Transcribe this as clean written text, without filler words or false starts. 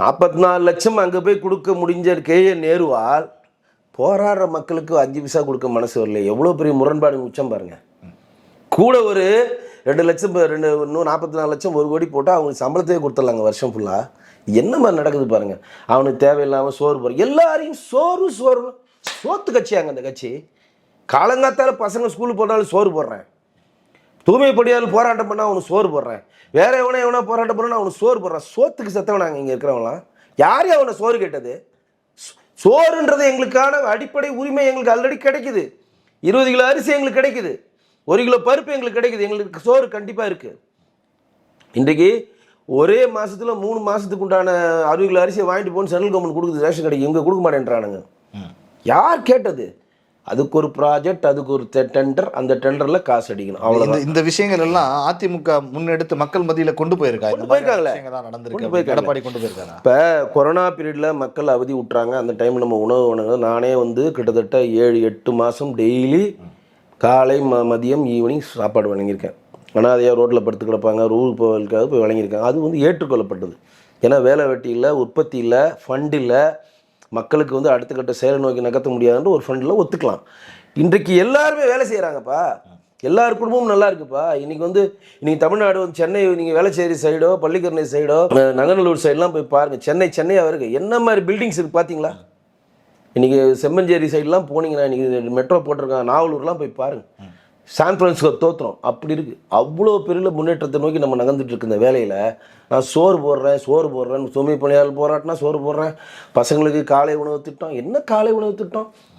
44 லட்சம் அங்கே போய் கொடுக்க முடிஞ்ச நேருவால் போராடுற மக்களுக்கு 5 பைசா கொடுக்க மனசு வரல. எவ்வளோ பெரிய முரண்பாடு உச்சம் பாருங்க. கூட ஒரு 2 லட்சம் இன்னும் 44 லட்சம் 1 கோடி போட்டால் அவங்களுக்கு சம்பளத்தையே கொடுத்துடலாங்க வருஷம் ஃபுல்லாக. என்ன மாதிரி நடக்குது பாருங்க. அவனுக்கு தேவையில்லாமல் சோறு போடுற எல்லாரையும் சோறு சோத்து கட்சியாங்க அந்த கட்சி. காலங்காத்தால பசங்க ஸ்கூலுக்கு போனாலும் சோறு போடுறேன், தூய்மை பணியாளர் போராட்டம் பண்ணால் அவனுக்கு சோறு போடுறேன், வேற எவனா போராட்டம் பண்ணா அவனுக்கு சோறு போடுறான். சோத்துக்கு செத்தவனாங்க இங்கே இருக்கிறவங்களாம். யாரையும் அவனை சோறு கேட்டது? சோறுன்றது எங்களுக்கான அடிப்படை உரிமை. எங்களுக்கு ஆல்ரெடி கிடைக்குது. 20 கிலோ அரிசி எங்களுக்கு கிடைக்குது, 1 கிலோ பருப்பு எங்களுக்கு கிடைக்குது. எங்களுக்கு சோறு கண்டிப்பாக இருக்குது. இன்றைக்கு ஒரே மாதத்தில் 3 மாதத்துக்கு உண்டான 60 கிலோ அரிசியை வாங்கிட்டு போகணும் சென்ட்ரல் கவர்மெண்ட் கொடுக்குது, ரேஷன் கடைக்கு. இவங்க கொடுக்க மாட்டேன்றானுங்க. யார் கேட்டது? அதுக்கு ஒரு ப்ராஜெக்ட், அதுக்கு ஒரு டெண்டர், அந்த டெண்டரில் காசு அடிக்கணும், அவ்வளோ. இந்த விஷயங்கள் எல்லாம் அதிமுக முன்னெடுத்து மக்கள் மத்தியில் கொண்டு போயிருக்காங்களே. எடப்பாடி கொண்டு போயிருக்காங்க. இப்போ கொரோனா பீரியடில் மக்கள் அவதி விட்டுறாங்க. அந்த டைம் நம்ம உணவு வழங்க நானே கிட்டத்தட்ட 7-8 மாதம் டெய்லி காலை மதியம் ஈவினிங் சாப்பாடு வழங்கியிருக்கேன். ஆனால் அதையே ரோட்டில் படுத்து கிடப்பாங்க, ரூல் போவதுக்காக போய் வழங்கியிருக்காங்க. அது ஏற்றுக்கொள்ளப்பட்டது. ஏன்னா வேலை வெட்டி இல்லை, உற்பத்தி இல்லை, ஃபண்ட் இல்லை, மக்களுக்கு அடுத்த கட்ட செயலை நோக்கி நகர்த்த முடியாதுன்ற ஒரு ஃபண்டில் ஒத்துக்கலாம். இன்றைக்கு எல்லாருமே வேலை செய்கிறாங்கப்பா, எல்லார் குடும்பமும் நல்லா இருக்குப்பா. இன்னைக்கு தமிழ்நாடு சென்னை, நீங்கள் வேளச்சேரி சைடோ பள்ளிக்கரணை சைடோ நங்கநல்லூர் சைடெலாம் போய் பாருங்கள். சென்னையாக இருக்குது. என்ன மாதிரி பில்டிங்ஸ் இருக்குது பார்த்தீங்களா? இன்றைக்கி செம்மஞ்சேரி சைடெலாம் போனீங்கன்னா, இன்றைக்கி மெட்ரோ போட்டிருக்காங்க, நாவலூர்லாம் போய் பாருங்கள். சான் பிரான்சிஸ்கோ தோற்றுறோம், அப்படி இருக்குது. அவ்வளோ பெரிய முன்னேற்றத்தை நோக்கி நம்ம நகர்ந்துட்டு இருக்க இந்த வேலையில் நான் சோறு போடுறேன், தூய்மை பணியாளர் போராட்டினா சோறு போடுறேன், பசங்களுக்கு காலை உணவு திட்டம். என்ன காலை உணவு திட்டம்?